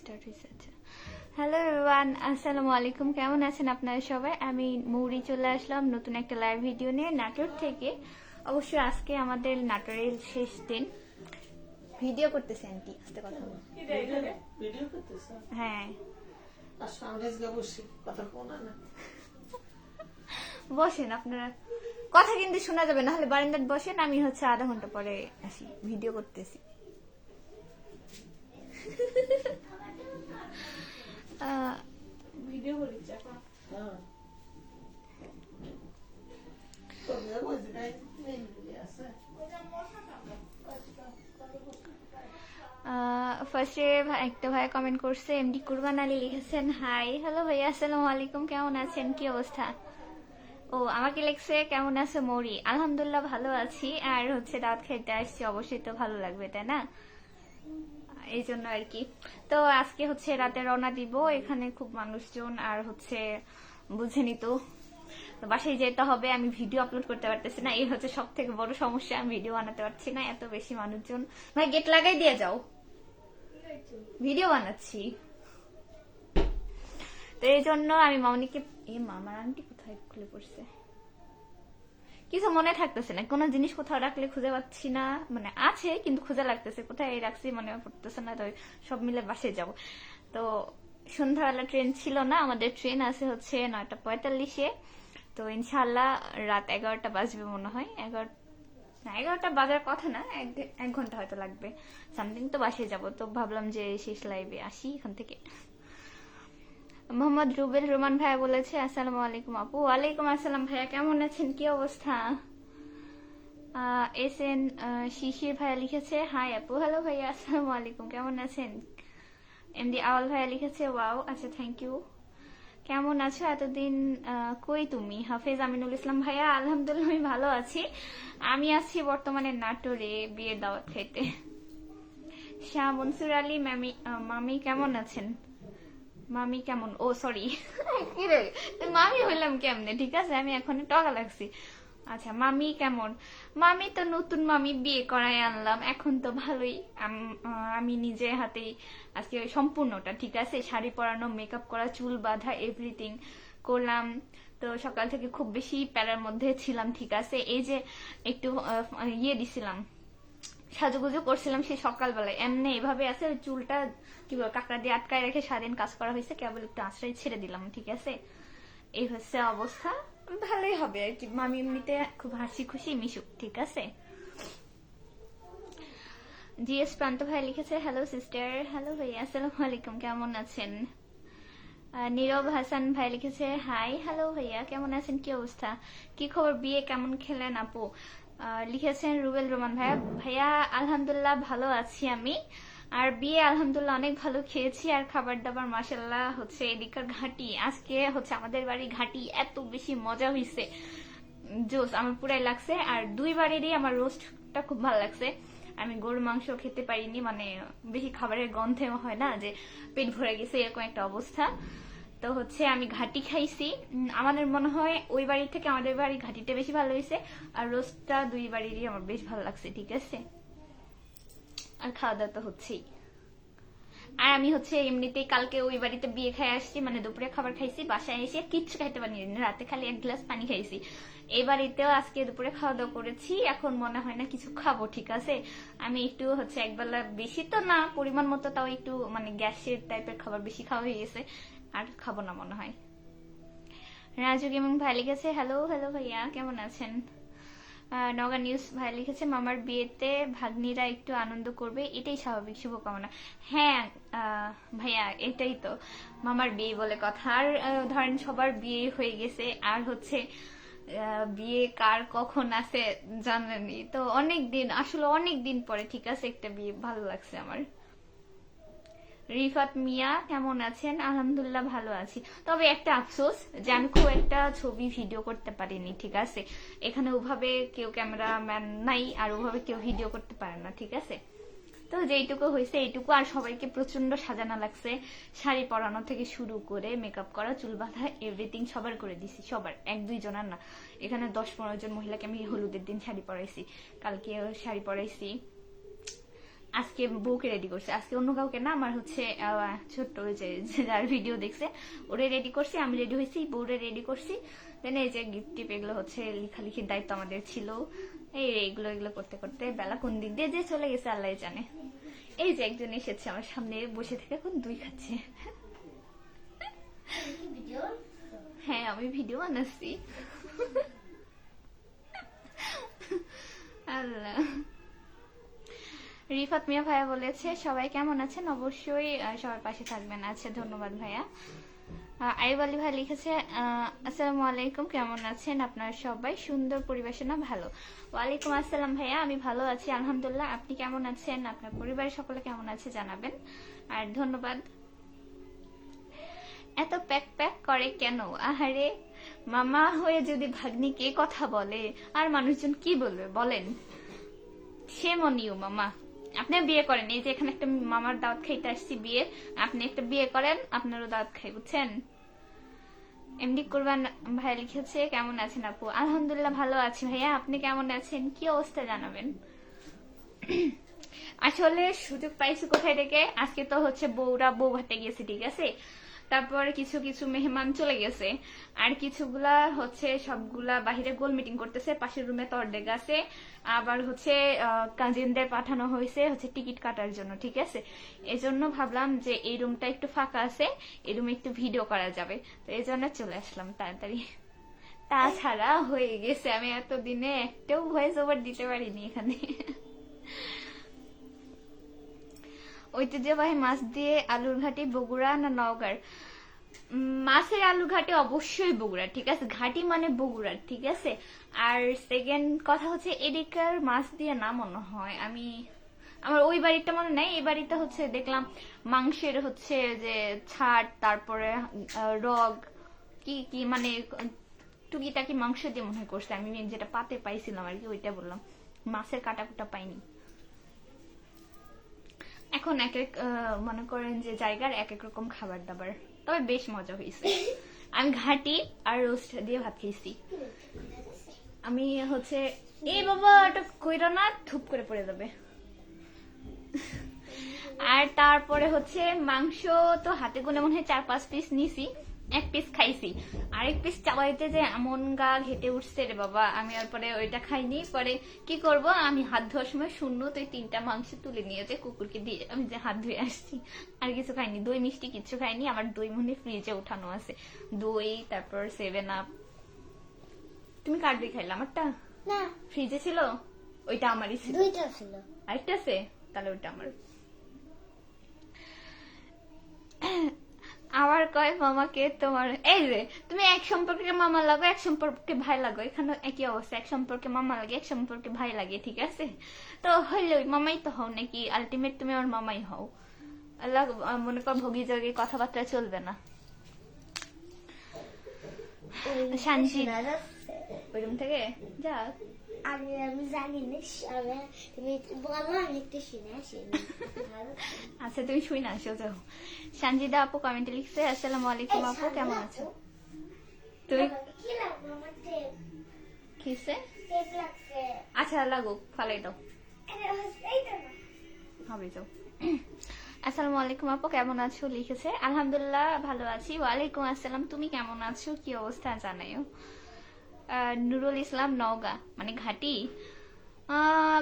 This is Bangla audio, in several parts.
স্টার্ট হয়েছে। আচ্ছা, হ্যালো এভরিওয়ান, আসসালামু আলাইকুম। কেমন আছেন আপনারা সবাই? আমি মৌরি চলে আসলাম নতুন একটা লাইভ ভিডিও নিয়ে নাটোর থেকে। অবশ্যই আজকে আমাদের নাটোরের শেষ দিন। ভিডিও করতেছি আন্টি, আস্তে কথা বলো। ভিডিও করতেছ? হ্যাঁ, আর সামনে গিয়ে বসি, কথা শোনা না। বসেন আপনারা, কথা কিন্তু শোনা যাবে না, হলে বারান্দায় বসেন। আমি হচ্ছে আধা ঘন্টা পরে আসি, ভিডিও করতেছি। ভিডিও করি চাপা। হ্যাঁ। তোমরা বসে নাই, নেই আছে। ফার্স্টে একটা ভাই কমেন্ট করছে, এমডি কুরবান আলী লিখেছেন হাই। হ্যালো ভাইয়া, আসসালামু আলাইকুম, কেমন আছেন, কি অবস্থা? ও আমাকে লিখছে কেমন আছে মৌরি। আলহামদুলিল্লাহ ভালো আছি। আর হচ্ছে দাওয়াত খাইতে আসছি, অবশ্যই তো ভালো লাগবে তাই না, এই জন্য আর কি। তো আজকে হচ্ছে রাতে রওনা দিব, এখানে খুব মানুষজন আর হচ্ছে বুঝেনি তো, বাসায় যেতে হবে। আমি ভিডিও আপলোড করতে পারতেছি না, এই হচ্ছে সব থেকে বড় সমস্যা। আমি ভিডিও বানাতে পারছি না, এত বেশি মানুষজন। ভাই গেট লাগাই দিয়ে যাও, ভিডিও বানাচ্ছি। তো এই জন্য আমি মামনিকে, মামার আন্টি কোথায় খুলে পড়ছে, কিছু মনে থাকতেছে না, কোনো জিনিস কোথাও রাখলে খুঁজে পাচ্ছি না, মানে আছে কিন্তু খুঁজে লাগতেছে কোথায় রাখছি মনে পড়তেছে না। তো সব মিলে বাসে যাব। তো সন্ধ্যাবেলা ট্রেন ছিল না, আমাদের ট্রেন আছে হচ্ছে 9:45-এ। তো ইনশাল্লাহ রাত 11টা বাজবে মনে হয়। 11টা বাজার কথা না, এক ঘন্টা হয়তো লাগবে সামথিং। তো বাসে যাব, তো ভাবলাম যে শেষ লাইভে আসি এখান থেকে। মোহাম্মদ রুবেল রোমান ভাইয়া বলেছে আসসালামু আলাইকুম আপু। ওয়ালাইকুম আসসালাম ভাইয়া, কেমন আছেন, কি অবস্থা? এস এন শিশির ভাইয়া লিখেছে হাই আপু। হ্যালো ভাইয়া, আসসালামু আলাইকুম, কেমন আছেন? এমডি আওয়াল ভাইয়া লিখেছে ওয়াও, আচ্ছা থ্যাংক ইউ। কেমন আছো এতদিন, কই তুমি? হাফেজ আমিনুল ইসলাম ভাইয়া, আলহামদুলিল্লাহ আমি ভালো আছি। আমি আছি বর্তমানে নাটোরে বিয়ের দাওয়াত খাইতে। শাহ মনসুর আলী মামি কেমন আছেন? মামি কেমন, ও সরি কি রে, মামি হইলাম কেমনে? ঠিক আছে, আমি এখন টকা লাগছি। আচ্ছা, মামি কেমন? মামি তো নতুন মামি, বিয়ে করাই আনলাম, এখন তো ভালোই। আমি নিজে হাতেই আজকে সম্পূর্ণটা, ঠিক আছে, শাড়ি পরানো, মেকআপ করা, চুল বাঁধা, এভরিথিং করলাম। তো সকাল থেকে খুব বেশি প্যারার মধ্যে ছিলাম, ঠিক আছে। এই যে একটু দিছিলাম, সাজুগুজু করছিলাম সেই সকালবেলায়, এমনি এভাবে আছে, ওই চুলটা কি বল কাকড়া দিয়ে আটকায় রেখে সারাদিন কাজ করা হয়েছে, কেবল একটু আশ্রয় ছেড়ে দিলাম, ঠিক আছে। এই হচ্ছে অবস্থা, ভালোই হবে আর কি। মামি এমনিতে খুব হাসি খুশি মিশুক, ঠিক আছে। জিএস প্রান্ত ভাই লিখেছে হ্যালো সিস্টার। হ্যালো ভাইয়া, আসসালামু আলাইকুম, কেমন আছেন? নীরব হাসান ভাই লিখেছে হাই। হ্যালো ভাইয়া, কেমন আছেন, কি অবস্থা, কি খবর, বিয়ে কেমন খেলেন আপু? লিখেছেন রুবেল রোমান ভাইয়া। ভাইয়া আলহামদুলিল্লাহ ভালো আছি আমি। আর বিয়ে আলহামদুলিল্লাহ অনেক ভালো খেয়েছি। আর খাবার দাবার মাশাল্লাহ হচ্ছে এদিকার ঘাটি, আজকে হচ্ছে আমাদের বাড়ি ঘাটি, এত বেশি মজা হয়েছে, জোস, আমার পুরাই লাগছে। আর দুই বাড়িরই আমার রোস্টটা খুব ভালো লাগছে। আমি গরুর মাংস খেতে পারিনি, মানে বেশি খাবারের গন্ধে হয় না যে পেট ভরে গেছে, এরকম একটা অবস্থা। তো হচ্ছে আমি ঘাটি খাইছি। আমাদের মনে হয় ওই বাড়ি থেকে আমাদের বাড়ি ঘাটিটা বেশি ভালো হয়েছে। আর রোস্টটা দুই বাড়িরই আমার বেশ ভালো লাগছে, ঠিক আছে। আর খাওয়া দাওয়া তো হচ্ছেই। আর আমি হচ্ছে এমনিতেই কালকে ওই বাড়িতে বিয়ে খাই আসছি, মানে দুপুরে খাবার খাইছি, বাসায় এসে কিচ্ছু খাইতে পারিনি, রাতে খালি 1 গ্লাস পানি খাইছি। এই বাড়িতেও আজকে দুপুরে খাওয়া দাওয়া করেছি, এখন মনে হয় না কিছু খাবো, ঠিক আছে। আমি একটু হচ্ছে একবেলা, বেশি তো না, পরিমাণ মতো, তাও একটু মানে গ্যাসের টাইপের খাবার বেশি খাওয়া হয়ে গেছে, আর খাবো না মনে হয়। রাজু গেমিং ভাই লিখেছে হ্যালো। হ্যালো ভাইয়া, কেমন আছেন? নগা নিউজ ভাই লিখেছে মামার বিয়েতে ভাগ্নিরা একটু আনন্দ করবে, এটাই স্বাভাবিক, শুভকামনা। হ্যাঁ ভাইয়া, এটাই তো মামার বিয়ে বলে কথা। আর ধরেন সবার বিয়ে হয়ে গেছে, আর হচ্ছে বিয়ে কার কখন আছে জানেনি তো, অনেক দিন, আসলে অনেক দিন পরে, ঠিক আছে, একটা বিয়ে ভালো লাগছে আমার। রিফাত মিয়া কেমন আছেন? আলহামদুলিল্লাহ ভালো আছি। তবে একটা আফসোস যে আমি খুব একটা ছবি ভিডিও করতে পারিনি, ঠিক আছে। এখানে ওভাবে কেউ ক্যামেরাম্যান নাই, আর ওভাবে কেউ ভিডিও করতে পারে না, ঠিক আছে। তো যেইটুকু হয়েছে এইটুকু। আর সবাইকে প্রচন্ড সাজানো লাগছে, শাড়ি পরানো থেকে শুরু করে মেকআপ করা, চুল বাঁধা, এভরিথিং সবার করে দিছি, সবার, 1-2 জনের না। এখানে 10-15 জন মহিলাকে আমি হলুদের দিন শাড়ি পরাইছি, কালকে শাড়ি পরাইছি। আজকে বউকে রেডি করছে, আজকে অন্য কাউকে না, আমার হচ্ছে ছোট্ট ওই যে যার ভিডিও দেখছে ওরে রেডি করছি, আমি রেডি হয়েছি, বউরে রেডি করছি। দেন এই যে গিফট টিপ এগুলো হচ্ছে লেখালেখির দায়িত্ব আমাদের ছিল। এগুলো এগুলো করতে করতে বেলা কোন দিক দিয়ে যে চলে গেছে আল্লাহ জানে। এই যে একজন এসেছে আমার সামনে বসে থেকে এখন দই খাচ্ছে। হ্যাঁ আমি ভিডিও বানাচ্ছি। আল্লাহ। রিফাত মিয়া ভাইয়া বলেছে সবাই কেমন আছেন, অবশ্যই সবার পাশে থাকবেন। আছে ধন্যবাদ ভাইয়া। আইব আলী ভাই লিখেছে আসসালামু আলাইকুম, কেমন আছেন আপনারা সবাই, সুন্দর পরিবেশনা ভালো। ওয়ালাইকুম আসসালাম ভাইয়া, আমি ভালো আছি আলহামদুলিল্লাহ, আপনি কেমন আছেন, আপনার পরিবারের সকলে কেমন আছে জানাবেন। আর ধন্যবাদ। এত প্যাক প্যাক করে কেন? আহারে মামা হয়ে যদি ভাগ্নিকে কথা বলে আর মানুষজন কি বলবে বলেন। সে মনিও মামা, আপনি বিয়ে করেন, এই যে এখানে একটা মামার দাওয়াত খাইতে আসছি বিয়ে, আপনি একটা বিয়ে করেন আপনারও দাওয়াত খাই, বুঝছেন। এমডি কুরবান ভাই লিখেছে কেমন আছেন আপু, আলহামদুলিল্লাহ ভালো আছি ভাইয়া, আপনি কেমন আছেন, কি অবস্থা জানাবেন। আসলে সুযোগ পাইছি কোথায় থেকে, আজকে তো হচ্ছে বউরা বউ ভাতে গেছে, ঠিক আছে, তারপর কিছু কিছু মেহমান চলে গেছে, আর কিছুগুলা হচ্ছে সবগুলা বাহিরে গোল মিটিং করতেছে, পাশের রুমে তরডেগ আছে, আবার হচ্ছে কাজিনদের পাঠানো হয়েছে হচ্ছে টিকিট কাটার জন্য, ঠিক আছে। এজন্য ভাবলাম যে এই রুমটা একটু ফাঁকা আছে, এই রুমে একটু ভিডিও করা যাবে, তো এই জন্য চলে আসলাম তাড়াতাড়ি। তাছাড়া হয়ে গেছে, আমি এতদিনে একটাও ভয়েস ওভার দিতে পারিনি এখানে। ঐতিহ্যবাহী মাছ দিয়ে আলুর ঘাটি বগুড়া না নওগাঁর? মাছের আলু ঘাটি অবশ্যই বগুড়া, ঠিক আছে, ঘাটি মানে বগুড়ার, ঠিক আছে। আর সেকেন্ড কথা হচ্ছে এদিকার মাছ দিয়ে না মনে হয়, আমি আমার ওই বাড়িটা মনে নাই, এই বাড়িটা হচ্ছে দেখলাম মাংসের হচ্ছে যে ছাট, তারপরে রগ কি কি মানে টুকিটাকি মাংস দিয়ে মনে হয় করছে, আমি যেটা পাতে পাইছিলাম আর কি ওইটা বললাম, মাছের কাটা কুটা পাইনি। এখন এক এক মনে করেন যে জায়গার এক এক রকম খাবার দাবার, তবে বেশ মজা হয়েছে। আমি ঘাটি আর রোস্ট দিয়ে ভাত খেয়েছি। আমি হচ্ছে এই বাবা ওটা কইরা না, ধুপ করে পড়ে যাবে। আর তারপরে হচ্ছে মাংস তো হাতে গুনে মনে হয় 4-5 পিস নিছি, 1 পিস খাইছি, আরেক পিস চাবাইতে যে এমন গা ঘেটে উঠছে রে বাবা, আমি আর পরে ওইটা খাইনি। পরে কি করব, আমি হাত ধোয়ার সময় শূন্য তো 3টা মাংস তুলে নিয়েছে কুকুরকে দিয়ে, আমি যে হাত ধুয়ে আসছি, আর কিছু খাইনি, দই মিষ্টি কিছু খাইনি। আমার দই মনে ফ্রিজে উঠানো আছে, দই তারপর 7 আপ। তুমি কার দিয়ে খাইলে? আমারটা না, ফ্রিজে ছিল, ওইটা আমারই ছিল, দুইটা ছিল। আরেকটা আছে, তাহলে ওইটা আমার। আবার কয় মামাকে তোমার, এই যে তুমি এক সম্পর্কে মামা লাগো এক সম্পর্কে ভাই লাগো, এখানে একই অবস্থা, এক সম্পর্কে মামা লাগে এক সম্পর্কে ভাই লাগে, ঠিক আছে। তো হইলে ওই মামাই তো হও নাকি, আলটিমেট তুমি আমার মামাই হও। আল্লাহ মনে কর ভোগী যোগে কথাবার্তা চলবে না। শান্তি ওই রুম থেকে যা, আমি জানি না, তুমি বলো, আমি একটু শুনে আসি। আচ্ছা তুমি শুই না আসো, যাও। সঞ্জিদা আপু কমেন্টে লিখছে আসসালামু আলাইকুম আপু, কেমন আছো তুমি? কি লাগবে আমার টেপ? কিসে? টেপ লাগছে। আচ্ছা লাগুক, ফালাই দাও, এইটা না। হবে যাও। আসসালামু আলাইকুম আপু, কেমন আছো লিখেছে, আলহামদুলিল্লাহ ভালো আছি। ওয়ালাইকুম আসসালাম, তুমি কেমন আছো, কি অবস্থা জানাইও। নুরুল ইসলাম নওগাঁ মানে ঘাটি।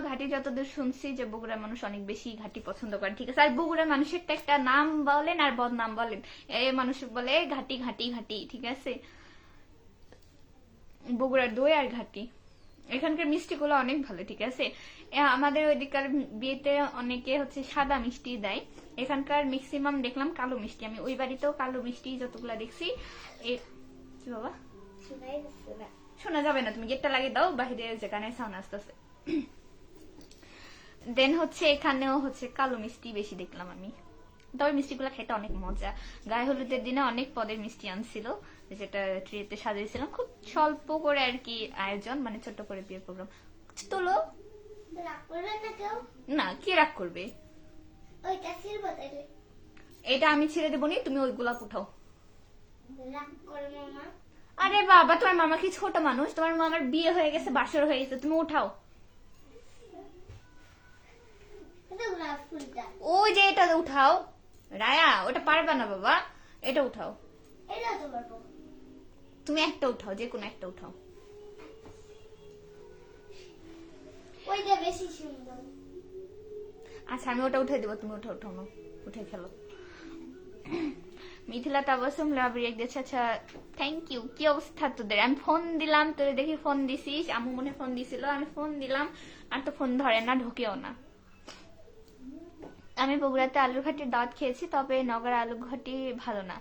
ঘাটি যতদূর শুনছি যে বগুড়ার মানুষ অনেক বেশি ঘাটি পছন্দ করে, ঠিক আছে। আর বগুড়ার মানুষের তো একটা নাম বলেন আর বদনাম বলেন, এই মানুষ বলে ঘাটি ঘাটি ঘাটি, ঠিক আছে। বগুড়ার দই আর ঘাটি, এখানকার মিষ্টিগুলো অনেক ভালো, ঠিক আছে। আমাদের ওইদিকার বিয়েতে অনেকে হচ্ছে সাদা মিষ্টি দেয়, এখানকার ম্যাক্সিমাম দেখলাম কালো মিষ্টি। আমি ওই বাড়িতেও কালো মিষ্টি যতগুলা দেখছি। কি বাবা শোনা যাবে না, তুমি গেটটা লাগিয়ে দাও, বাহিরে যেখানে সাউন্ড আসতেছে। দেন হচ্ছে এখানেও হচ্ছে কালো মিষ্টি বেশি দেখলাম আমি, তবে মিষ্টিগুলো খেতে অনেক মজা। গায়ে হলুদের দিনে অনেক পদের মিষ্টি আনছিল, যেটা ট্রেতে সাজিয়েছিলাম, খুব স্বল্প করে আর কি আয়োজন, মানে ছোট্ট করে বিয়ের প্রোগ্রাম। তোলো রাগ করবে না কেউ? না, কি রাগ করবে, ওইটা ছিড়বো তাইলে। এটা আমি ছেড়ে দেবো নি, তুমি ওইগুলা উঠাও। রাগ করে মামা? আরে বাবা, তোমার মামা কি ছোট মানুষ? তোমার মামার বিয়ে হয়ে গেছে, বাসর হয়ে গেছে, তুমি উঠাও। এটা ফুলটা ওই যে এটা উঠাও রায়া, ওটা পারবে না বাবা, এটা উঠাও। এটা তো পারবো। তুমি একটা উঠাও, যে কোনো একটা উঠাও। ওইটা বেশি সুন্দর। আচ্ছা আমি ওটা উঠে দেবো, তুমি ওটা উঠাও না, উঠে খেলো। মিথিলা তাবাসুম লাভ রিয়েক্ট দিয়েছে। আচ্ছা থ্যাংক ইউ। কি অবস্থা তোদের? আমি ফোন দিলাম তোরে, দেখি ফোন দিছিস, আম্মু মনে ফোন দিছিল, আমি ফোন দিলাম আর তো ফোন ধরে না, ঢোকেও না। আমি বগুড়াতে আলুর ঘাটির দাওয়াত খেয়েছি, তবে নওগাঁর আলু ঘাটি ভালো না।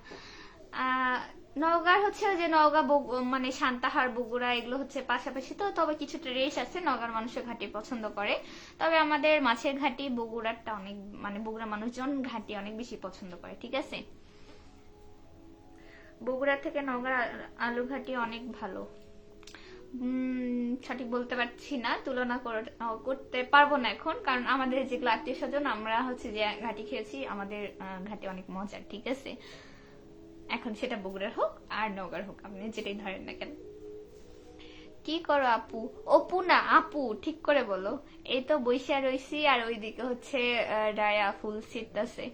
নওগাঁর হচ্ছে যে নওগাঁ মানে সান্তাহার বগুড়া এগুলো হচ্ছে পাশাপাশি তো, তবে কিছুটা রেশ আছে। নওগাঁর মানুষের ঘাটি পছন্দ করে, তবে আমাদের মাছের ঘাটি বগুড়ারটা অনেক, মানে বগুড়া মানুষজন ঘাটি অনেক বেশি পছন্দ করে, ঠিক আছে। বগুড়া থেকে নওগাঁর আলু ঘাটি অনেক ভালো। সঠিক বলতে পারছি না, তুলনা করতে পারবো না এখন, কারণ আমাদের যেগুলো আত্মীয় স্বজন আমরা হচ্ছে যে ঘাটি খেয়েছি, আমাদের ঘাটি অনেক মজার, ঠিক আছে। এখন সেটা বগুড়ার হোক আর নওগাঁর হোক, আপনি যেটাই ধরেন না কেন। কি করো আপু? অপু না আপু, ঠিক করে বলো। এই তো বৈশা রইছি, আর ওইদিকে হচ্ছে ডায়া ফুল ছিটতাছে।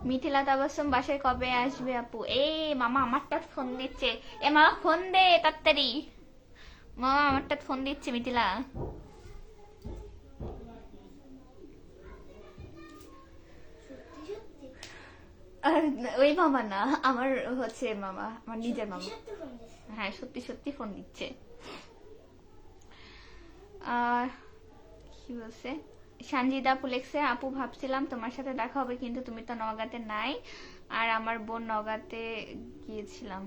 মিথিলা তাবাসুম বাসায় কবে আসবে আপু? এই মামা আমারটা ফোন দিচ্ছে, এ মামা ফোন দে তাড়াতাড়ি, মামা আমারটা ফোন দিচ্ছে মিথিলা। সত্যি সত্যি আর ওই মামা না, আমার হচ্ছে মামা, আমার নিজের মামা। সত্যি ফোন দিছে। হ্যাঁ সত্যি সত্যি ফোন দিচ্ছে। আর কি বলছে সঞ্জিদা আপু লেখছে, আপু ভাবছিলাম তোমার সাথে দেখা হবে, কিন্তু তুমি তো নওগাঁতে নাই, আর আমার বোন নওগাঁতে গিয়েছিলাম।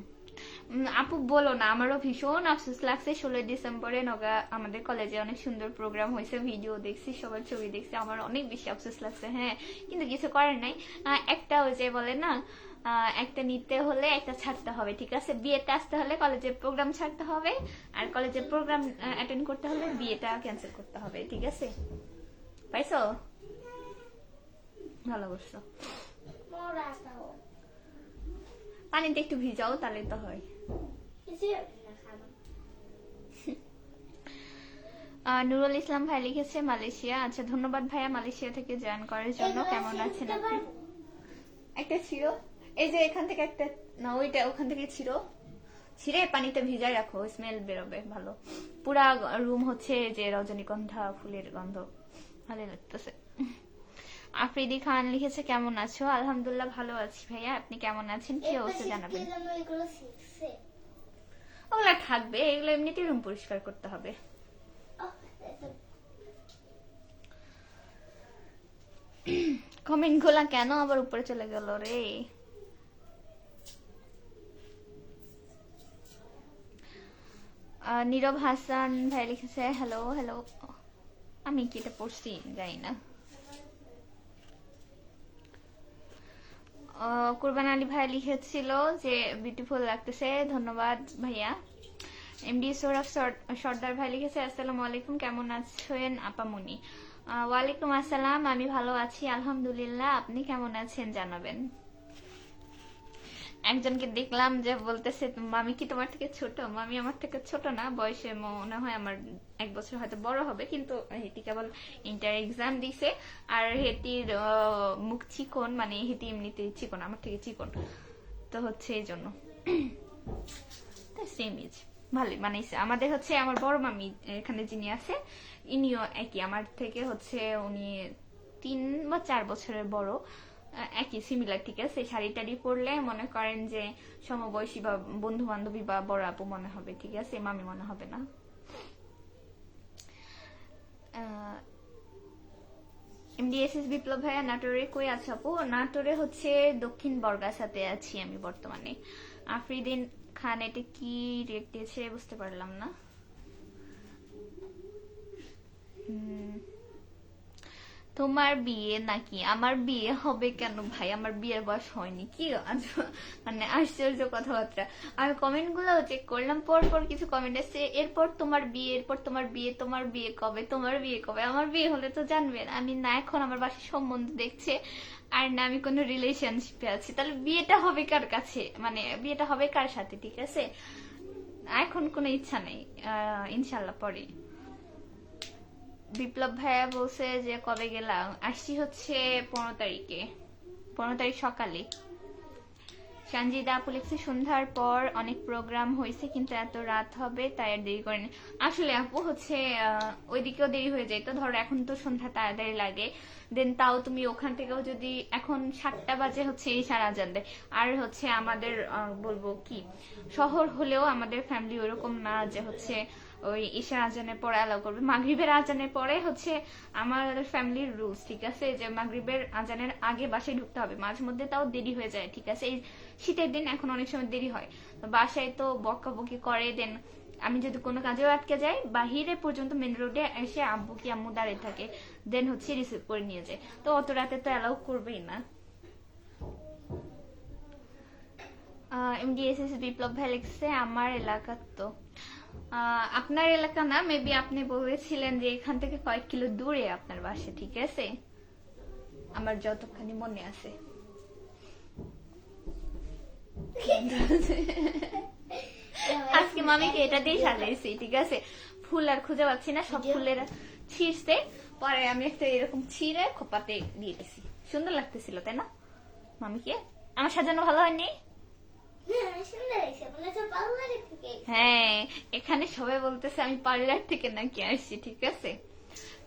আপু বলো না, আমারও ভীষণ আফসোস লাগছে। 16 ডিসেম্বরে নওগাঁ আমাদের কলেজে অনেক সুন্দর প্রোগ্রাম হয়েছে, ভিডিও দেখছি, সবার ছবি দেখছি, আমার অনেক বেশি আফসোস লাগছে। হ্যাঁ কিন্তু কিছু করার নাই। একটা ওই যে বলে না, একটা নিতে হলে একটা ছাড়তে হবে, ঠিক আছে। বিয়েতে আসতে হলে কলেজের প্রোগ্রাম ছাড়তে হবে, আর কলেজের প্রোগ্রাম অ্যাটেন্ড করতে হলে বিয়েটা ক্যান্সেল করতে হবে, ঠিক আছে। পাইছো? ভালো করছো। মোরা তাও পানিতে একটু ভিজাও, তাহলে তো হয়। কিছু না খাবো। নুরুল ইসলাম ভাই লিখেছে মালয়েশিয়া। আচ্ছা ধন্যবাদ ভাইয়া মালয়েশিয়া থেকে জয়েন করার জন্য। কেমন আছেন আপনি? একটা ছিড়ো, এই যে এখান থেকে একটা, না ওইটা ওখান থেকে ছিঁড়ে পানিতে ভিজায় রাখো, স্মেল বেরোবে ভালো। পুরা রুম হচ্ছে যে রজনীগন্ধা ফুলের গন্ধ, ভালো লাগতেছে। আফ্রিদি খান লিখেছে কেমন আছো? আলহামদুলিল্লাহ ভালো আছি ভাইয়া, আপনি কেমন আছেন? কি অবস্থা জানাবেন। ওগুলা থাকবে, এগুলো এমনিতেই রুম পরিষ্কার করতে হবে। কমেন্ট গুলা কেন আবার উপরে চলে গেল রে? নীরব হাসান ভাই লিখেছে হ্যালো হ্যালো। আমি কি এটা পড়ছি জানি না। কুরবান আলী ভাই লিখেছিল যে বিউটিফুল লাগতেছে, ধন্যবাদ ভাইয়া। এমডি সৌরভ সর্দার ভাই লিখেছে আসসালামু আলাইকুম, কেমন আছেন আপামনি? ওয়ালাইকুম আসসালাম, আমি ভালো আছি আলহামদুলিল্লাহ, আপনি কেমন আছেন জানাবেন। একজনকে দেখলাম যে বলতেছে মামি কি তোমার থেকে ছোট? মামি আমার থেকে ছোট না, বয়সে মনে হয় আমার 1 বছর হয়তো বড় হবে, কিন্তু হেটি কেবল ইন্টার এক্সাম দিছে, আর হেটির মুখ চিকন, মানে হেটি এমনিতেই চিকন, আমার থেকে চিকন, তো হচ্ছে এই জন্য সেম এজ। ভালোই মানাইছে। আমাদের হচ্ছে আমার বড় মামি এখানে যিনি আছে, ইনিও একই আমার থেকে হচ্ছে, উনি 3 বা 4 বছরের বড়, একই সিমিলার, ঠিক আছে। শাড়ি টাড়ি পরলে মনে করেন যে সমবয়সী বা বন্ধু বান্ধবী বা বড় আপু মনে হবে, ঠিক আছে, মামি মনে হবে না। এমডিএসএস বিপ্লব ভাইয়া নাটোরে কই আছে আপু? নাটোরে হচ্ছে দক্ষিণ বর্গাসাতে আছি আমি বর্তমানে। আফ্রিদিন খান এটা কি রেট দিয়েছে বুঝতে পারলাম না। তোমার বিয়ে নাকি? আমার বিয়ে হবে কেন ভাই, আমার বিয়ের বয়স হয়নি। কি মানে আশ্চর্য কথাবার্তা। আমি কমেন্ট গুলো চেক করলাম, পর কিছু কমেন্ট আসছে, এরপর তোমার বিয়ে, এরপর তোমার বিয়ে, তোমার বিয়ে কবে, তোমার বিয়ে কবে। আমার বিয়ে হলে তো জানবেন, আমি না এখন আমার বাসার সম্বন্ধ দেখছে, আর না আমি কোনো রিলেশনশিপে আছি, তাহলে বিয়েটা হবে কার কাছে, মানে বিয়েটা হবে কার সাথে, ঠিক আছে। এখন কোনো ইচ্ছা নেই, ইনশাল্লাহ পরে। বিপ্লব ভাইয়া বলছে যে কবে গেলাম, আসছি হচ্ছে 15 তারিখে, 15 তারিখ সকালে। সঞ্জিদা আপু লিখছে সন্ধ্যার পর অনেক প্রোগ্রাম হয়েছে কিন্তু এত রাত হবে তাই আর দেরি করেনি। আসলে আপু হচ্ছে ওইদিকেও দেরি হয়ে যায়, তো ধরো এখন তো সন্ধ্যা তাড়াতাড়ি লাগে, দেন তাও তুমি ওখান থেকেও যদি এখন 7টা বাজে হচ্ছে ইশার আজান দেয়, আর হচ্ছে আমাদের বলবো কি শহর হলেও আমাদের ফ্যামিলি ওরকম না যে হচ্ছে ওই ঈশার আজানের পরে অ্যালাউ করবে। মাগরিবের আজানের পরে হচ্ছে আমাদের ফ্যামিলির রুলস, ঠিক আছে, যে মাগরিবের আজানের আগে বাসায় ঢুকতে হবে। মাঝে মধ্যে তাও দেরি হয়ে যায়, ঠিক আছে, এই শীতের দিন এখন অনেক সময় দেরি হয়, তো বাসায় তো বকাবকি করে। দেন আমি যদি কোনো কাজেও আটকে যাই, বাহিরে পর্যন্ত মেন রোডে এসে আব্বু কি আম্মু দাঁড়িয়ে থাকে, দেন হচ্ছে রিসিভ করে নিয়ে যায়, তো অত রাতে তো অ্যালাউ করবেই না। এমডিএসএস বিপ্লব ভাই লিখছে আমার এলাকা তো আপনার এলাকা না, মেবি আপনি বলেছিলেন যে এখান থেকে কয়েক কিলো দূরে আপনার বাসা, ঠিক আছে, আমার যতখানি মনে আছে। আজকে মামিকে এটা দিয়ে সাজাইছি, ঠিক আছে, ফুল আর খুঁজে পাচ্ছি না, সব ফুলের ছিঁড়ছে, পরে আমি একটা এরকম ছিঁড়ে খোপাতে দিয়ে দিছি, সুন্দর লাগতেছিল তাই না মামিকে? আমার সাজানো ভালো হয়নি? হ্যাঁ, এখানে সবাই বলতেছে আমি পার্লার থেকে নাকি আসছি, ঠিক আছে,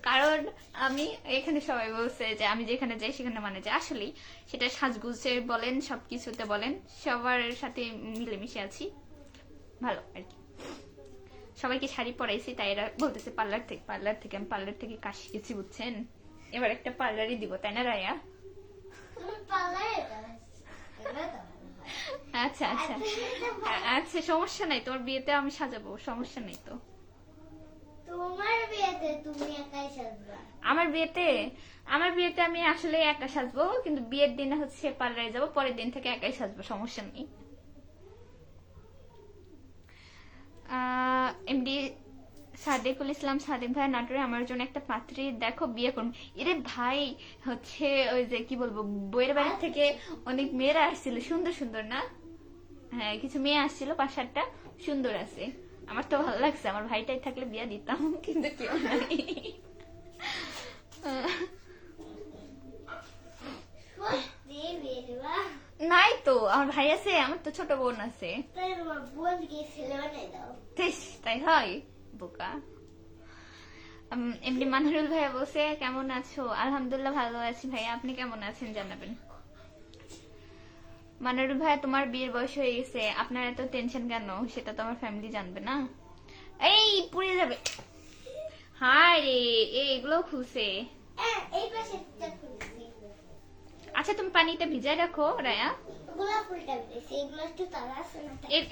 কারণ আমি এখানে সবাই বলছে যে আমি যেখানে যাই সেখানে মানে যে আসলেই সেটা সাজগুজে বলেন সবকিছুতে বলেন সবার সাথে মিলেমিশে আছি, ভালো আর কি। সবাইকে শাড়ি পরাইছি তাই এরা বলতেছে পার্লার থেকে আমি পার্লার থেকে কাজ শিখেছি, বুঝছেন, এবার একটা পার্লারই দিব, তাই না রায়া? আচ্ছা আচ্ছা আচ্ছা, সমস্যা নাই, তোমার বিয়েতে আমি সাজাবো, সমস্যা নাই তো। তোমার বিয়েতে তুমি একাই সাজবা? আমার বিয়েতে আমি আসলে একা সাজবো, কিন্তু বিয়ের দিনে হচ্ছে পার্লারে যাবো, পরের দিন থেকে একাই সাজবো, সমস্যা নেই। এমডি সাদেকুল ইসলাম সাদেক ভাই নাটোরে আমার জন্য একটা পাত্রী দেখো, বিয়ে করুন। এরে ভাই হচ্ছে ওই যে কি বলবো, বইয়ের বাড়ি থেকে অনেক মেয়েরা আসছিল, সুন্দর সুন্দর না, হ্যাঁ কিছু মেয়ে আসছিল 5-7টা, সুন্দর আছে, আমার তো ভালো লাগছে, আমার ভাইটাই থাকলে বিয়ে দিতাম, কিন্তু কেউ নাই। নাই তো, আমার ভাই আছে, আমার তো ছোট বোন আছে। তাই হয় বোকা। এমনি মানহারুল ভাইয়া বলছে কেমন আছো? আলহামদুলিল্লাহ ভালো আছি ভাইয়া, আপনি কেমন আছেন জানাবেন। মানহারুল ভাইয়া তোমার বিয়ের বয়স হয়ে গেছে, আপনার এত টেনশন কেন? সেটা তো আমার ফ্যামিলি জানবে না। এই পুড়ে যাবে, হায় রে, এগুলো খুলছে। আচ্ছা তুমি পানিতে ভিজাই রাখো রায়া,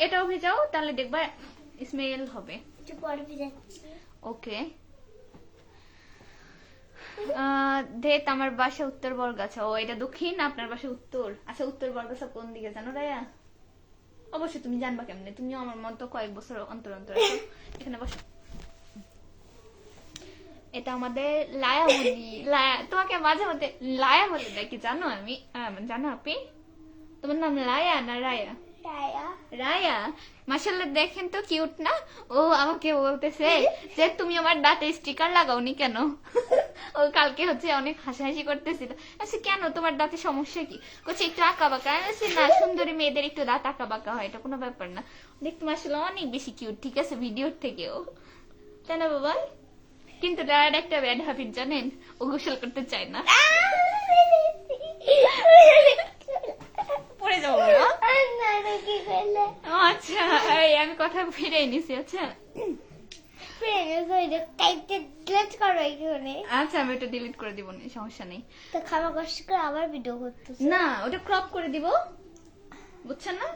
এটাও ভিজাও, তাহলে দেখবা স্মেল হবে। ওকে। দেখ আমার বাসা উত্তর বরগাছা। ও এটা দক্ষিণ, আপনার বাসা উত্তর। আচ্ছা উত্তর বরগাছা কোন দিকে জানো রায়া? অবশ্যই তুমি জানবা কেমনে, তুমিও আমার মতো কয়েক বছর অন্তর অন্তর আসো। এখানে বসো। এটা আমাদের লায়ামণি। তোমাকে মাঝে মধ্যে লায়া বলে দেখি, জানো আমি, জানো আপনি? তোমার নাম লায়া না রায়া? রায়া। মাশাআল্লাহ, দেখেন তো কিউট না? ও আমাকে বলতেছে যে তুমি আমার দাঁতে স্টিকার লাগাওনি কেন? ও কালকে হচ্ছে অনেক হাসাহাসি করতেছিল। আচ্ছা কেন, তোমার দাঁতে সমস্যা কি? বলছে একটু আঁকা বাঁকা। না, সুন্দরী মেয়েদের একটু দাঁত আঁকা বাঁকা হয়, এটা কোনো ব্যাপার না। দেখতে মাশাআল্লাহ অনেক বেশি কিউট, ঠিক আছে, ভিডিওর থেকেও, তাই না বাবা? কিন্তু রায়ার একটা ব্যাড হ্যাবিট জানেন, ও গোসল করতে চায় না। পড়ে যাবো বাবা। আচ্ছা আমি কথা ফিরে নিছি। আচ্ছা আচ্ছা আমি ওটা ডিলিট করে দিব, সমস্যা নেই। তো খাওয়া কষ্ট করে আবার ভিডিও করতেছ না, ওটা ক্রপ করে দিব, বুঝছেন না?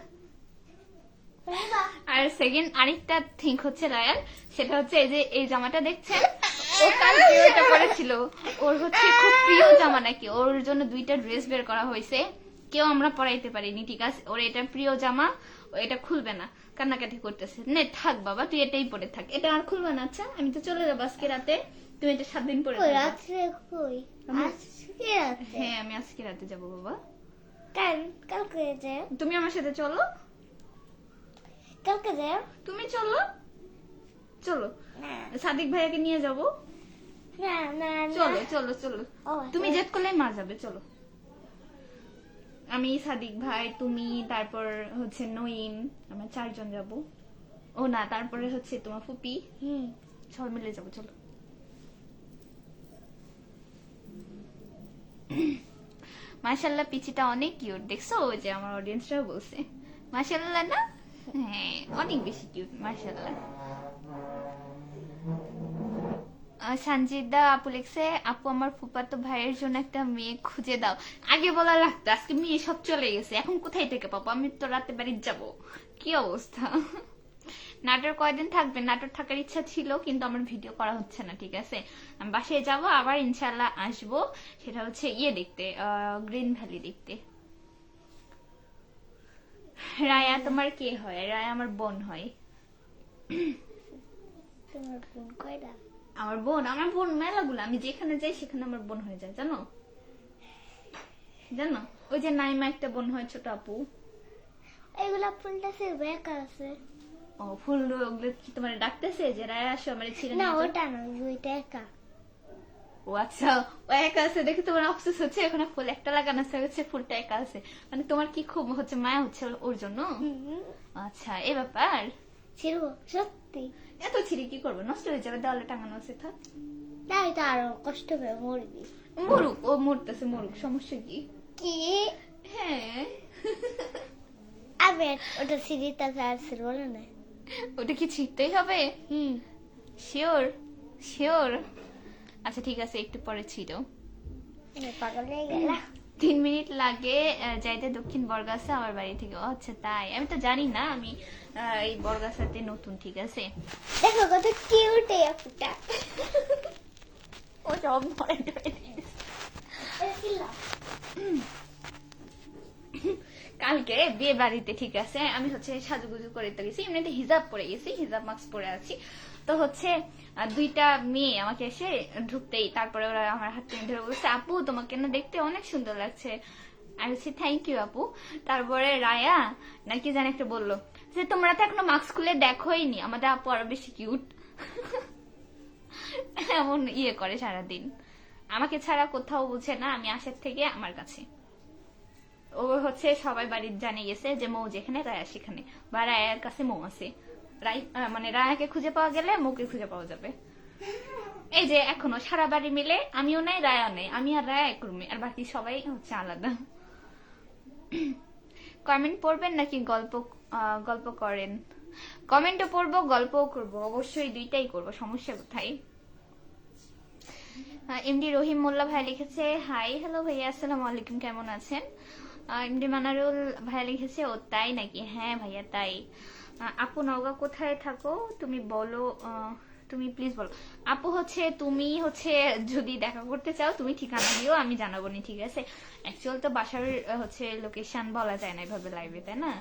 আর সেকেন্ড আরেকটা থিঙ্ক হচ্ছে রায়ার, সেটা হচ্ছে এই যে এই জামাটা দেখছেন, ও কালকে ওটা পরেছিল, ওর হচ্ছে খুব প্রিয় জামা নাকি, ওর জন্য 2টা ড্রেস বের করা হয়েছে, কেউ আমরা পরাইতে পারিনি, ঠিক আছে, ওর এটা প্রিয় জামা, ও এটা খুলবে না, কান্নাকাটি করতেছে। নে থাক বাবা, তুই এটাই পরে থাক, এটা আর খুলবে না। আচ্ছা আমি তো চলে যাবো আজকে রাতে, তুমি এটা 7 দিন পরে। হ্যাঁ আমি আজকে রাতে যাবো বাবা। কালকে যাও, তুমি আমার সাথে চলো। কালকে যাও, তুমি চলো, চলো সাদিক ভাইয়াকে নিয়ে যাবো। না না না। চলো চলো চলো, ও, তুমি জেদ করলেই মা যাবে, চলো। আমি, সাদিক ভাই, তুমি, তারপর হচ্ছে নঈম, আমরা 4 জন যাব। ও না, তারপরে হচ্ছে তোমার ফুপি, হুম। সবাই মিলে যাবো, চলো। মাশাআল্লাহ পিচিটা অনেক কিউট, দেখছো? ওই যে আমার অডিয়েন্সরাও বলছে মাশাআল্লাহ না? হ্যাঁ, অনেক বেশি কিউট, মাশাআল্লাহ। সঞ্জিদা আপু লিখছে, আপু আমার ফুফাতো ভাইয়ের জন্য একটা মেয়ে খুঁজে দাও। আগে বলা লাগতো, আজকে মেয়ে সব চলে গেছে, এখন কোথায় থেকে পাবো? আমি তো রাতে বাড়ি যাব। কি অবস্থা! নাটোর কয়দিন থাকবেন? নাটোর থাকার ইচ্ছা ছিল, কিন্তু আমার ভিডিও করা হচ্ছে না, ঠিক আছে? আমি বাসায় যাব, আবার ইনশাল্লাহ আসবো। সেটা হচ্ছে ইয়ে দেখতে, গ্রিন ভ্যালি দেখতে। রায়া তোমার কে হয়? রায়া আমার বোন হয়। তোমার বোন কয়টা? আমার বোন মেলাগুলো, আমি যেখানে যাই সেখানে আমার বোন হয়ে যায়, জানো? জানো ওই যে নাইমা একটা বোন হয়, ছোট আপু। এগুলা ফুলটাছে বেকার আছে। ও ফুল, ওগুলো কি তোমার ডাকতেছে যে রায়া আসো আমার ছিঁড়ে না নিয়ে যাও? ওটা না, ওইটা একা। ও আচ্ছা, ও একা আছে দেখে তোমার আফসোস হচ্ছে, ওখানে ফুল একটা লাগানো আছে, হচ্ছে ফুলটা একা আছে, মানে তোমার কি খুব হচ্ছে মায়া হচ্ছে ওর জন্য? আচ্ছা, এই ব্যাপার। ছিল সত্যি। এত ছিঁড়ে কি করবো, নষ্ট হয়ে যাবে, দেওয়ালে টাঙানো আছে, থাক। তাই তো আরো কষ্ট পেয়ে মরবি। মরুক, ও মরতেছে মরুক, সমস্যা কি? কি? হ্যাঁ। আমি ওটা সিঁড়িটা আসছিল বলে না। ওটা কি ছিঁড়তেই হবে? হুম। শিওর? শিওর? আচ্ছা ঠিক আছে, একটু পরে ছিঁড়ো। পাগল হয়ে গেলা। 3 মিনিট লাগে যাইতে দক্ষিণ বরগাছা আমার বাড়ি থেকে। ও আচ্ছা তাই, আমি তো জানি না, আমি এই বরগাছাতে নতুন, ঠিক আছে? দেখো কত কিউট এই আপুটা। ও সব ভয় ধরে দিয়েছে। কালকে বিয়ে বাড়িতে, ঠিক আছে, আমি হচ্ছে সাজুগুজু করে তো গেছি, এমনিতে হিজাব পরে গেছি, হিজাব মাস্ক পরে আছি। তো হচ্ছে 2টা মেয়ে আমাকে এসে ঢুকতেই, তারপরে ওরা আমার হাত টেনে ধরে বলছে, আপু তোমাকে না দেখতে অনেক সুন্দর লাগছে। আর হচ্ছে থ্যাংক ইউ আপু। তারপরে রায়া নাকি জানি একটা বললো যে তোমরা তো এখনো মাস্ক খুলে দেখোই নি, আমাদের আপু আরো বেশি কিউট। এমন ইয়ে করে সারাদিন, আমাকে ছাড়া কোথাও বুঝে না, আমি আসার থেকে আমার কাছে। ও হচ্ছে সবাই বাড়ির জানিয়ে গেছে যে মৌ যেখানে রায়া সেখানে, বা রায়ার কাছে মৌ আছে। মানে রায়াকে খুঁজে পাওয়া গেলে মৌকে খুঁজে পাওয়া যাবে। এই যে এখনো সারা বাড়ি মিলে আমিও নাই, রায়া নেই, আমি আর রায়া এক রুমে, আর বাকি সবাই হচ্ছে আলাদা। কমেন্ট পড়বেন নাকি গল্প করেন? কমেন্টও পড়বো, গল্পও করবো, অবশ্যই দুইটাই করবো, সমস্যা কোথায়? এমডি রহিম মোল্লা ভাই লিখেছে, হাই হ্যালো ভাইয়া, আসসালামু আলাইকুম, কেমন আছেন? এমডি মানারুল ভাই লিখেছে, ও তাই নাকি? হ্যাঁ ভাইয়া তাই। আপু নওগাঁ কোথায় থাকো তুমি বলো, তুমি প্লিজ বলো। আপু হচ্ছে তুমি হচ্ছে যদি দেখা করতে চাও তুমি ঠিকানা দিও, আমি জানাবো নি, ঠিক আছে? অ্যাকচুয়াল তো বাসার হচ্ছে লোকেশন বলা যায় না এভাবে লাইভে, তাই না?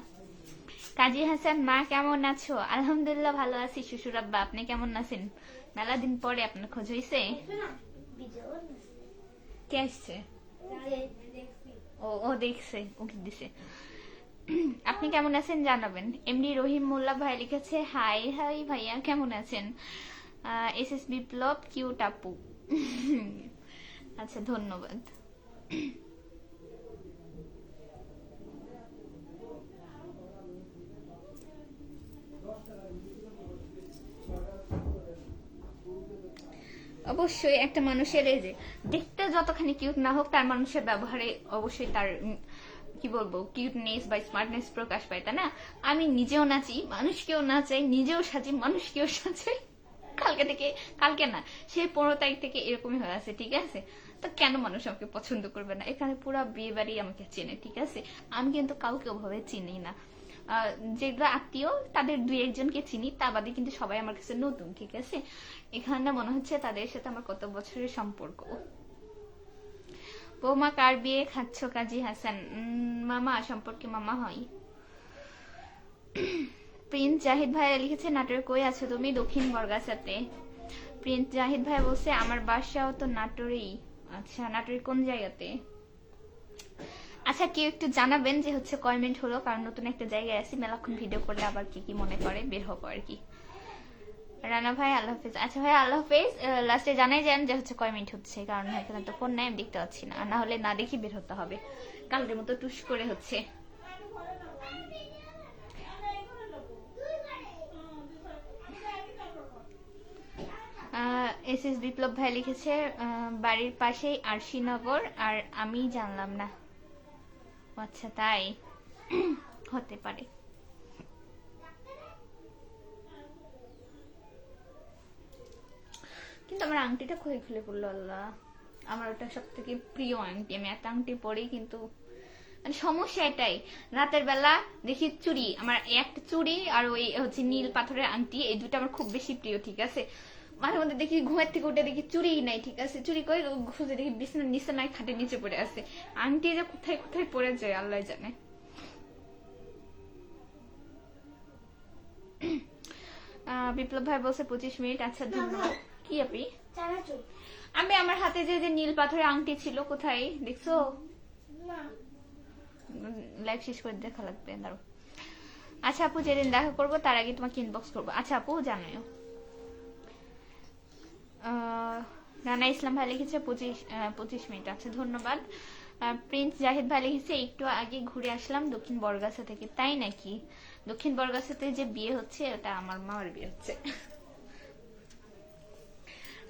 কাজী হাসান, মা কেমন আছো? আলহামদুলিল্লাহ ভালো আছি। শ্বশুর আব্বা আপনি কেমন আছেন? মেলা দিন পরে আপনার খোঁজ হয়েছে। কে আসছে? ও দেখছে, ওকে দিছে। আপনি কেমন আছেন জানাবেন। এমডি রহিম মোল্লা ভাই লিখেছে, হাই হাই ভাইয়া কেমন আছেন? এস এস বিপ্লব, কিউট আপু। আচ্ছা ধন্যবাদ। অবশ্যই একটা মানুষের এই যে দেখতে যতখানি কিউট না হোক, তার মানুষের ব্যবহারে অবশ্যই তার কি বলবো কিউটনেস বা স্মার্টনেস প্রকাশ পায়, তাই না? আমি নিজেও নাচি, মানুষকেও নাচাই, নিজেও সাজি, মানুষকেও সাজাই। কালকে না, সে 15 তারিখ থেকে এরকমই হয়ে আছে, ঠিক আছে? তো কেন মানুষ আমাকে পছন্দ করবে না? এখানে পুরো বিয়ে বাড়ি আমাকে চেনে, ঠিক আছে? আমি কিন্তু কাউকে ওভাবে চিনি না। যেগুলো আত্মীয় তাদের 2-1জনকে চিনি, তা বাদে কিন্তু সবাই আমার কাছে নতুন, ঠিক আছে? এখানে মনে হচ্ছে তাদের সাথে আমার কত বছরের সম্পর্ক। বৌমা কার বিয়ে খাচ্ছ? কাজী হাসান, মামা সম্পর্কে মামা হয়। প্রিন্স জাহিদ ভাই লিখেছে, নাটোরে কই আছো তুমি? দক্ষিণ বরগাছাতে। প্রিন্স জাহিদ ভাই বলছে, আমার বাসাও তো নাটোরেই। আচ্ছা, নাটোরের কোন জায়গাতে? আচ্ছা কেউ একটু জানাবেন যে হচ্ছে কমেন্ট হলো, কারণ নতুন একটা জায়গায় আছি, মেলাক্ষণ ভিডিও করলে আবার কি কি মনে করে বের হবো আর কি। রানা ভাই আল্লাহ হাফেজ। আচ্ছা ভাই আল্লাহ হাফেজ। লাস্টে জানাই যান যে হচ্ছে কয় মিনিট হচ্ছে, কারণ এখানে তো ফোন নাই, আমি দেখতে পাচ্ছি না, আর না হলে না দেখি বের হতে হবে, কালকের মতো টুস করে হচ্ছে। এস এস বিপ্লব ভাই লিখেছে বাড়ির পাশেই আরশিনগর, আর আমি জানলাম না। আচ্ছা তাই হতে পারে। কিন্তু আমার আংটিটা খুলে পড়লো, আল্লাহ। আমার ওটা সব থেকে প্রিয় আংটি, আমি একটা আংটি পরি, কিন্তু মানে সমস্যা এটাই, রাতের বেলা দেখি চুড়ি, আমার একটা চুড়ি আর ওই হচ্ছে নীল পাথরের আংটি, এই দুটো আমার খুব বেশি প্রিয়, ঠিক আছে। মাঝে মধ্যে দেখি ঘুমের থেকে উঠে দেখি চুড়ি নাই, ঠিক আছে, চুরি করে খুঁজে দেখি বিছানার নিচে নাই, খাটের নিচে পড়ে আছে, আংটি যে কোথায় কোথায় পড়ে যায় আল্লাহ জানে। বিপ্লব ভাই বলছে 25 মিনিট। আচ্ছা ধন্যবাদ। কি আপি? চানাচুর আমি আমার হাতে যে যে নীল পাথরের আংটি ছিল, কোথায় দেখছো? না লাইভ শেষ করে দেখা লাগবে, দাঁড়ো। আচ্ছা আপু, যেদিন দেখা করবো তার আগে তোমাকে ইনবক্স করবো। আচ্ছা আপু জানাও। রানা ইসলাম ভাই লিখেছে 25 মিনিট। আচ্ছা ধন্যবাদ। প্রিন্স জাহিদ ভাই লিখেছে একটু আগে ঘুরে আসলাম দক্ষিণ বরগাছা থেকে। তাই নাকি? দক্ষিণ বরগাছাতে যে বিয়ে হচ্ছে ওটা আমার মামার বিয়ে হচ্ছে।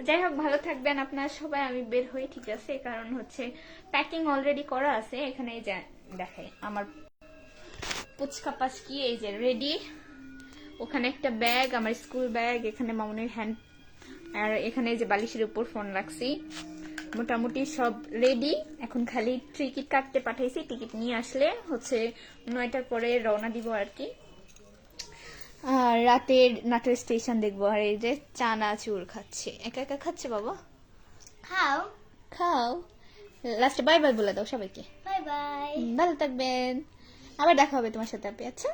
যাই হোক, ভালো থাকবেন আপনারা সবাই। আমি বের হই, ঠিক আছে, কারণ হচ্ছে প্যাকিং অলরেডি করা আছে। এখানে এই যে দেখাই আমার পুচকা পাচকি, এই যে রেডি। ওখানে একটা ব্যাগ, আমার স্কুল ব্যাগ, এখানে মামুনের হ্যান্ড, আর এখানে এই যে বালিশের উপর ফোন রাখছি। মোটামুটি সব রেডি, এখন খালি টিকিট কাটতে পাঠাইছি। টিকিট নিয়ে আসলে হচ্ছে 9টার পরে রওনা দিব আর কি। আর রাতের নাটোর স্টেশন দেখবো। আর এই যে চানাচুর খাচ্ছে, একা একা খাচ্ছে বাবা। খাও খাও। লাস্টে বাই বাই বলে দাও সবাইকে। বাই বাই ভালো থাকবেন, আবার দেখা হবে তোমার সাথে আপনি। আচ্ছা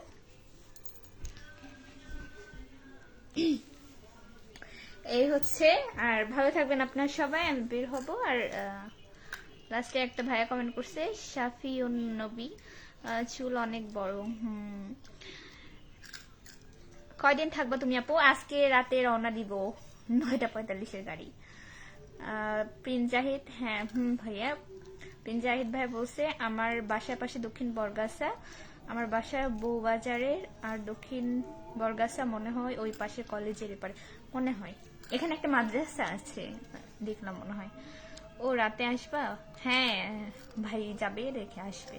এই হচ্ছে, আর ভালো থাকবেন আপনার সবাই। আমি বের হব। আর লাস্টে একটা ভাইয়া কমেন্ট করছে, শাফিউন নবী, চুল অনেক বড়। কয়দিন থাকবো তুমি আপু? আজকে রাতে রওনা দিব, 9:45 গাড়ি। প্রিন্স জাহিদ, হ্যাঁ ভাইয়া। প্রিন্স জাহিদ ভাই বলছে আমার বাসার পাশে দক্ষিণ বরগাছা, আমার বাসা বউবাজারের, আর দক্ষিণ বরগাছা মনে হয় ওই পাশে কলেজের এপারে, মনে হয় এখানে একটা মাদ্রাসা আছে দেখলাম, মনে হয়। ও রাতে আসবা? হ্যাঁ ভাই যাবে, রেখে আসবে।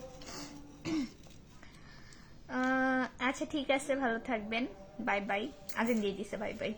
আচ্ছা ঠিক আছে, ভালো থাকবেন, বাই বাই। আজান দিয়ে দিছে, বাই বাই।